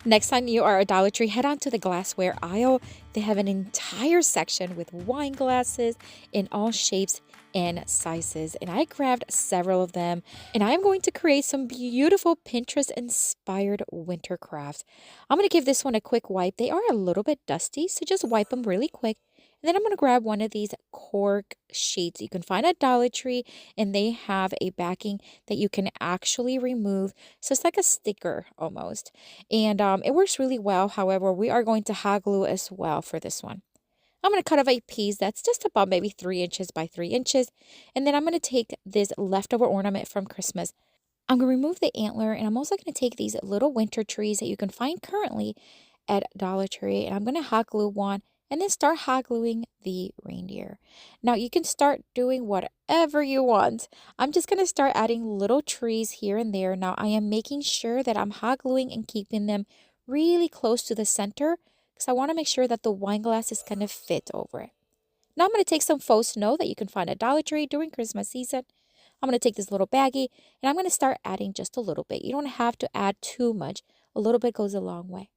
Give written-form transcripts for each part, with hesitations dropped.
Next time you are at Dollar Tree, head on to the glassware aisle. They have an entire section with wine glasses in all shapes and sizes. And I grabbed several of them. And I am going to create some beautiful Pinterest-inspired winter crafts. I'm going to give this one a quick wipe. They are a little bit dusty, so just wipe them really quick. And then I'm going to grab one of these cork sheets you can find at Dollar Tree, and they have a backing that you can actually remove. So it's like a sticker almost. And it works really well. However, we are going to hot glue as well for this one. I'm going to cut off a piece that's just about maybe 3 inches by 3 inches. And then I'm going to take this leftover ornament from Christmas. I'm going to remove the antler, and I'm also going to take these little winter trees that you can find currently at Dollar Tree, and I'm going to hot glue one and then start hot gluing the reindeer. Now you can start doing whatever you want. I'm just going to start adding little trees here and there. Now I am making sure that I'm hot gluing and keeping them really close to the center because I want to make sure that the wine glass is going to fit over it. Now I'm going to take some faux snow that you can find at Dollar Tree during Christmas season. I'm going to take this little baggie and I'm going to start adding just a little bit. You don't have to add too much. A little bit goes a long way.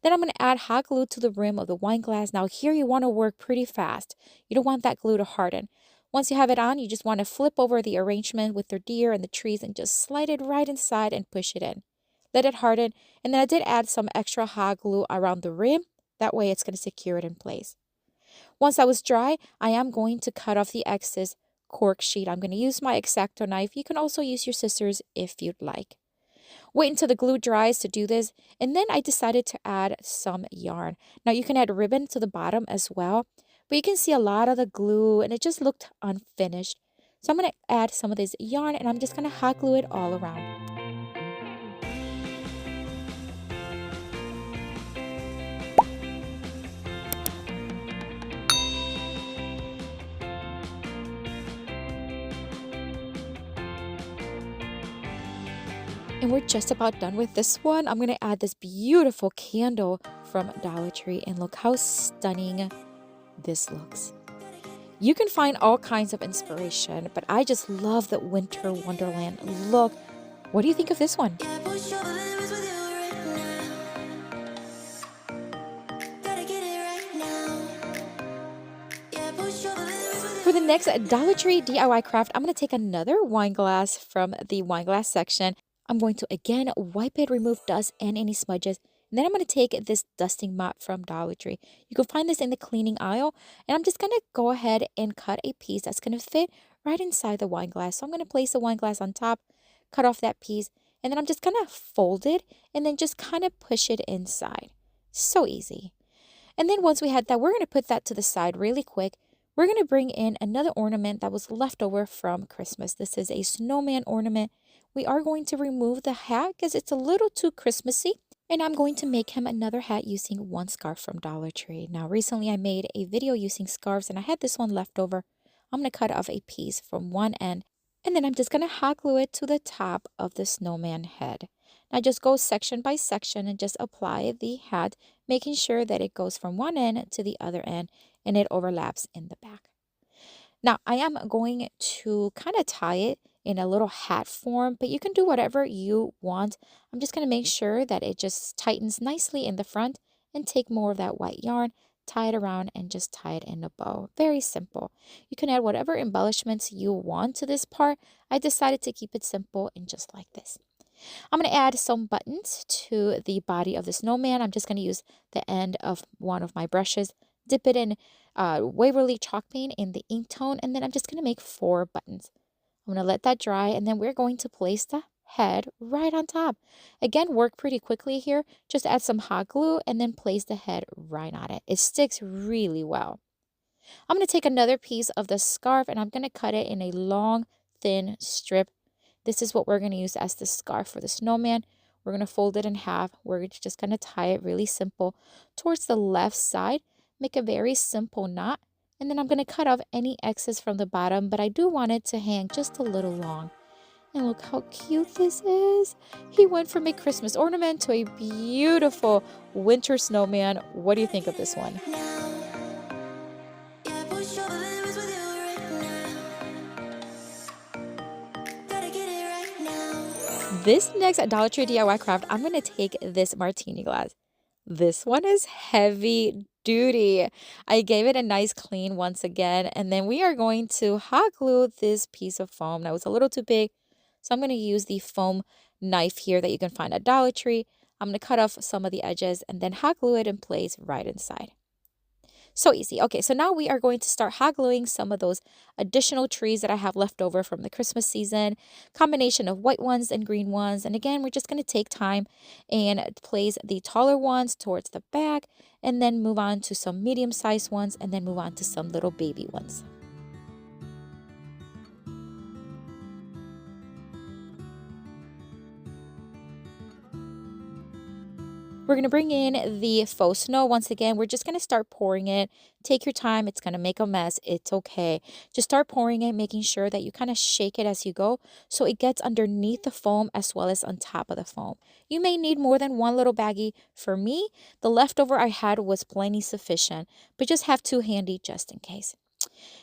Then I'm going to add hot glue to the rim of the wine glass. Now here you want to work pretty fast. You don't want that glue to harden. Once you have it on, you just want to flip over the arrangement with the deer and the trees and just slide it right inside and push it in. Let it harden. And then I did add some extra hot glue around the rim. That way it's going to secure it in place. Once that was dry, I am going to cut off the excess cork sheet. I'm going to use my X-Acto knife. You can also use your scissors if you'd like. Wait until the glue dries to do this, and then I decided to add some yarn. Now you can add ribbon to the bottom as well, but you can see a lot of the glue and it just looked unfinished. So I'm going to add some of this yarn and I'm just going to hot glue it all around. And we're just about done with this one. I'm going to add this beautiful candle from Dollar Tree, and look how stunning this looks. You can find all kinds of inspiration, but I just love the winter wonderland look. What do you think of this one? For the next Dollar Tree DIY craft, I'm going to take another wine glass from the wine glass section. I'm going to again wipe it, remove dust and any smudges. And then I'm going to take this dusting mop from Dollar Tree. You can find this in the cleaning aisle. And I'm just going to go ahead and cut a piece that's going to fit right inside the wine glass. So I'm going to place the wine glass on top, cut off that piece. And then I'm just going to fold it and then just kind of push it inside. So easy. And then once we had that, we're going to put that to the side really quick. We're going to bring in another ornament that was left over from Christmas. This is a snowman ornament. We are going to remove the hat because it's a little too Christmassy. And I'm going to make him another hat using one scarf from Dollar Tree. Now, recently I made a video using scarves and I had this one left over. I'm going to cut off a piece from one end. And then I'm just going to hot glue it to the top of the snowman head. Now just go section by section and just apply the hat, making sure that it goes from one end to the other end and it overlaps in the back. Now I am going to kind of tie it in a little hat form, but you can do whatever you want. I'm just going to make sure that it just tightens nicely in the front and take more of that white yarn, tie it around and just tie it in a bow. Very simple. You can add whatever embellishments you want to this part. I decided to keep it simple and just like this. I'm going to add some buttons to the body of the snowman. I'm just going to use the end of one of my brushes, dip it in Waverly chalk paint in the ink tone, and then I'm just going to make 4 buttons. I'm going to let that dry, and then we're going to place the head right on top. Again, work pretty quickly here. Just add some hot glue and then place the head right on it. It sticks really well. I'm going to take another piece of the scarf and I'm going to cut it in a long, thin strip. This is what we're going to use as the scarf for the snowman. We're going to fold it in half. We're just going to tie it really simple towards the left side. Make a very simple knot. And then I'm going to cut off any excess from the bottom, but I do want it to hang just a little long. And look how cute this is. He went from a Christmas ornament to a beautiful winter snowman. What do you think of this one? This next Dollar Tree DIY craft, I'm going to take this martini glass. This one is heavy duty. I gave it a nice clean once again, and then we are going to hot glue this piece of foam. Now it's a little too big, so I'm going to use the foam knife here that you can find at Dollar Tree. I'm going to cut off some of the edges and then hot glue it in place right inside. So easy. Okay, so now we are going to start hot gluing some of those additional trees that I have left over from the Christmas season, combination of white ones and green ones. And again, we're just going to take time and place the taller ones towards the back and then move on to some medium-sized ones and then move on to some little baby ones. We're going to bring in the faux snow. Once again, we're just going to start pouring it. Take your time. It's going to make a mess. It's okay. Just start pouring it, making sure that you kind of shake it as you go so it gets underneath the foam as well as on top of the foam. You may need more than one little baggie. For me, the leftover I had was plenty sufficient, but just have two handy just in case.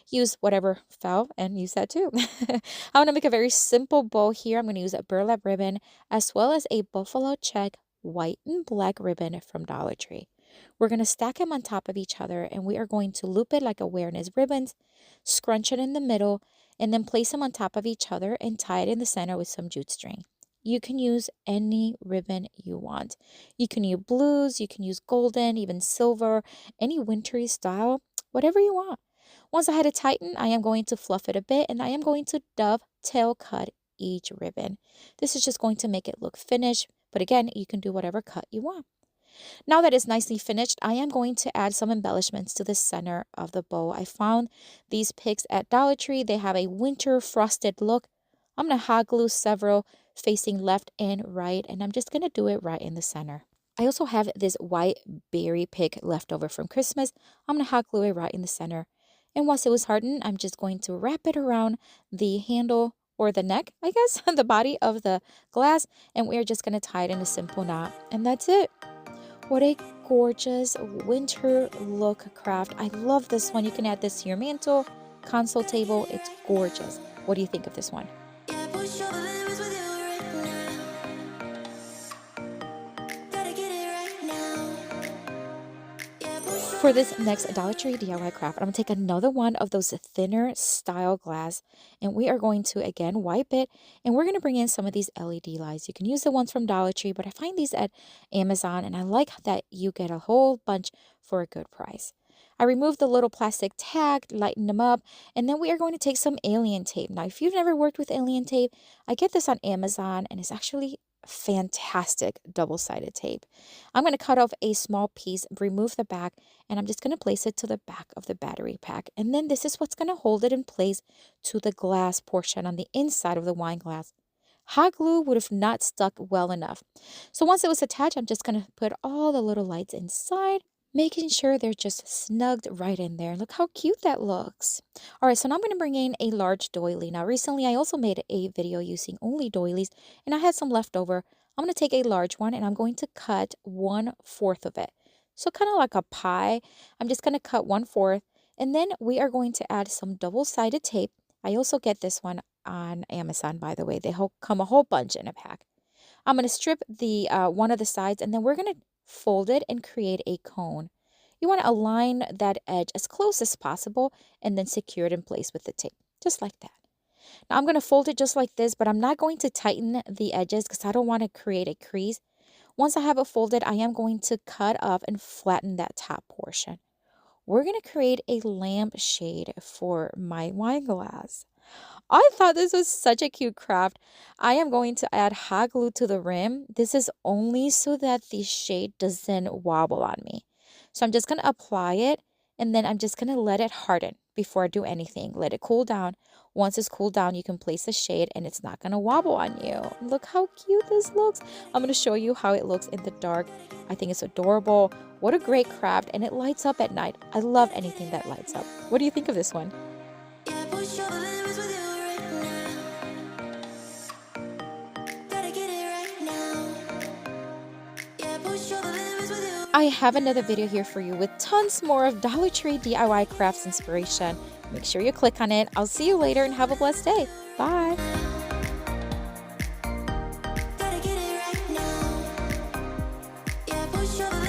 Use whatever fell and use that too. I'm going to make a very simple bow here. I'm going to use a burlap ribbon as well as a buffalo check white and black ribbon from Dollar Tree. We're going to stack them on top of each other and we are going to loop it like awareness ribbons, scrunch it in the middle, and then place them on top of each other and tie it in the center with some jute string. You can use any ribbon you want. You can use blues, you can use golden, even silver, any wintry style, whatever you want. Once I had it tightened, I am going to fluff it a bit and I am going to dovetail cut each ribbon. This is just going to make it look finished, but again, you can do whatever cut you want. Now that it's nicely finished, I am going to add some embellishments to the center of the bow. I found these picks at Dollar Tree. They have a winter frosted look. I'm going to hot glue several facing left and right, and I'm just going to do it right in the center. I also have this white berry pick left over from Christmas. I'm going to hot glue it right in the center. And once it was hardened, I'm just going to wrap it around the handle or the neck, I guess, the body of the glass, and we're just going to tie it in a simple knot, and that's it. What a gorgeous winter look craft. I love this one. You can add this to your mantle, console table. It's gorgeous. What do you think of this one? For this next Dollar Tree DIY craft, I'm going to take another one of those thinner style glass and we are going to again wipe it and we're going to bring in some of these LED lights. You can use the ones from Dollar Tree, but I find these at Amazon and I like that you get a whole bunch for a good price. I removed the little plastic tag, lighten them up, and then we are going to take some alien tape. Now, if you've never worked with alien tape, I get this on Amazon and it's actually fantastic double-sided tape. I'm going to cut off a small piece, remove the back, and I'm just going to place it to the back of the battery pack. And then this is what's going to hold it in place to the glass portion on the inside of the wine glass. Hot glue would have not stuck well enough. So once it was attached, I'm just going to put all the little lights inside, making sure they're just snugged right in there. Look how cute that looks. All right, so now I'm going to bring in a large doily. Now, recently I also made a video using only doilies, and I had some left over. I'm going to take a large one, and I'm going to cut 1/4 of it. So kind of like a pie. I'm just going to cut 1/4, and then we are going to add some double-sided tape. I also get this one on Amazon, by the way. They come a whole bunch in a pack. I'm going to strip the one of the sides, and then we're going to fold it and create a cone. You want to align that edge as close as possible and then secure it in place with the tape, just like that. Now I'm going to fold it just like this, but I'm not going to tighten the edges because I don't want to create a crease. Once I have it folded, I am going to cut off and flatten that top portion. We're going to create a lamp shade for my wine glass. I thought this was such a cute craft. I am going to add hot glue to the rim. This is only so that the shade doesn't wobble on me. So I'm just going to apply it and then I'm just going to let it harden before I do anything. Let it cool down. Once it's cooled down, you can place the shade and it's not going to wobble on you. Look how cute this looks. I'm going to show you how it looks in the dark. I think it's adorable. What a great craft, and it lights up at night. I love anything that lights up. What do you think of this one? I have another video here for you with tons more of Dollar Tree DIY crafts inspiration. Make sure you click on it. I'll see you later and have a blessed day. Bye. push your